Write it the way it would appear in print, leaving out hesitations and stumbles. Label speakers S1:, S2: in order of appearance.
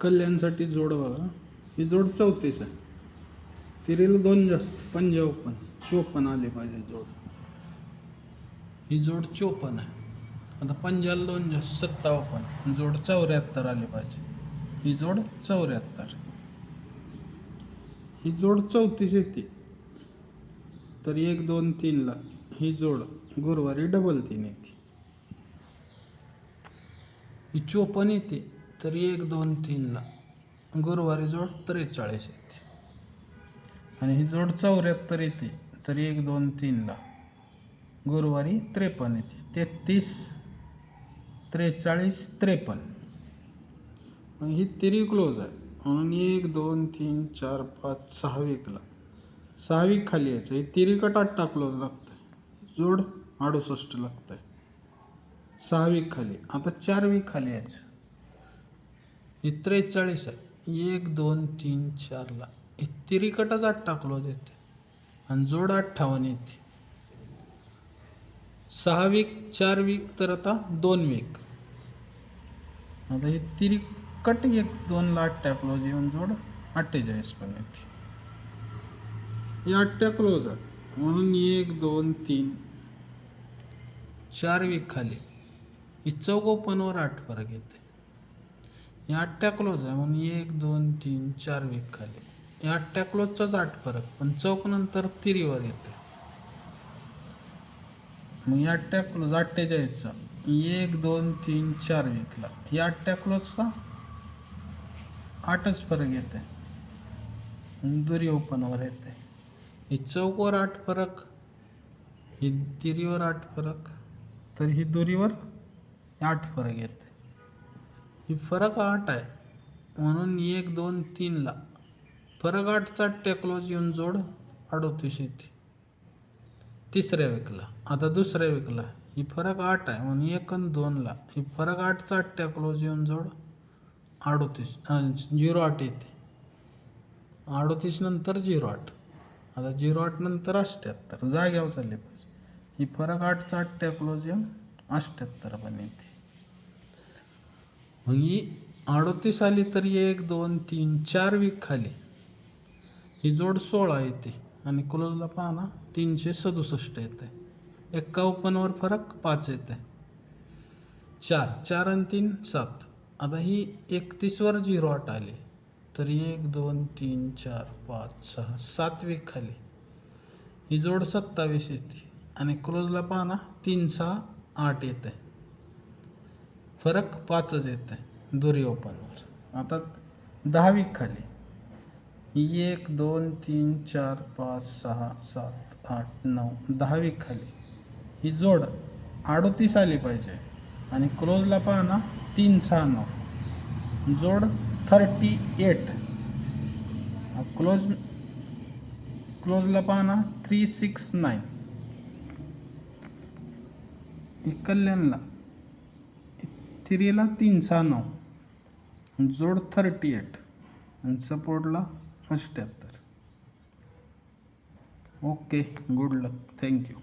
S1: कल्याणसाठी जोड बघा. ही जोड 34 आहे. तिरीला 2 जास्त 55 54 आले पाहिजे जोड. ही जोड 54 आहे. आता पंजाला 2 जास्त 57 जोड 74 आले पाहिजे. ही जोड 74. ही जोड 34 येते तर 1 2 3 ला ही जोड गुरुवारी डबल 3 येते. ही 54 येते तर 1 2 3 ला गुरुवारी जोड 43 येते. आणि ही जोड 74 येते तर 1 2 3 ला गुरुवारी 53 येते. 33 43 53. ही तिरी क्लोज आहे म्हणून 1 2 3 4 5 6 वीकला 6 वीक खाली यायचं. ही तिरी कटात क्लोज लागतंय. जोड 68 लागतंय 6 वीक खाली. आता 4 वीक खाली यायचं. ही 43 आहे. 1 2 3 4 ला ही तिरी कटाच 8 क्लोज येते आणि जोड 58 येते. 6 वीक 4 वीक तर आता 2 वीक. आता ही तिरी कट 1 2 ला 8 क्लोज येऊन जोड 48 पण येते. ही 8 क्लोज आहे म्हणून 1 2 3 4 वीक खाली ही 54 8 फरक येते. ही 8 क्लोज आहे म्हणून 1 2 3 4 वीक खाली ही 8 क्लोजचाच 8 फरक पण चौक नंतर तिरीवर येते. मग या 8 क्लोज 48चा 1 2 3 4 वीकला ही 8 क्लोजचा 8च फरक येते. दुरी ओपनवर येते. ही चौकवर 8 फरक ही तिरीवर 8 फरक तर ही दुरीवर 8 फरक येते. ही फरक 8 आहे म्हणून 1 2 3 ला फरक 8चा 8 क्लोज येऊन जोड 38 येते. तिसऱ्या वीकला. आता दुसऱ्या वीकला ही फरक 8 आहे म्हणून 1 आणि 2 ला ही फरक 8चा 8 क्लोज येऊन जोड 38 08 येते. 38 नंतर 08. आता 08 नंतर 78 जाग्यावर चालले पाहिजे. ही फरक 8चा 8 क्लोज येऊन 78 पण येते. मग ही 38 आली तर 1 2 3 4 वीक खाली ही जोड 16 येते आणि क्लोजला पहा ना 367 येते. 51 वर फरक 5 येते. 4 4 आणि 3 7. आता ही 31 वर 08 आली तर 1 2 3 4 5 6 7 वीक खाली ही जोड 27 येते आणि क्लोजला पहा ना 3 6 8 येते. फरक 5च येते दुरी ओपनवर. आता 10 वीक खाली ही 1 2 3 4 5 6 7 8 9 10 वीक खाली ही जोड 38 आली पाहिजे आणि क्लोजला पहा ना 3 6 9 जोड 38. क्लोजला पहा ना 3 6 9. कल्याणला तिरीला 3 6 9 जोड 38 आणि सपोर्टला 78. ओके, गुड लक, थँक्यू.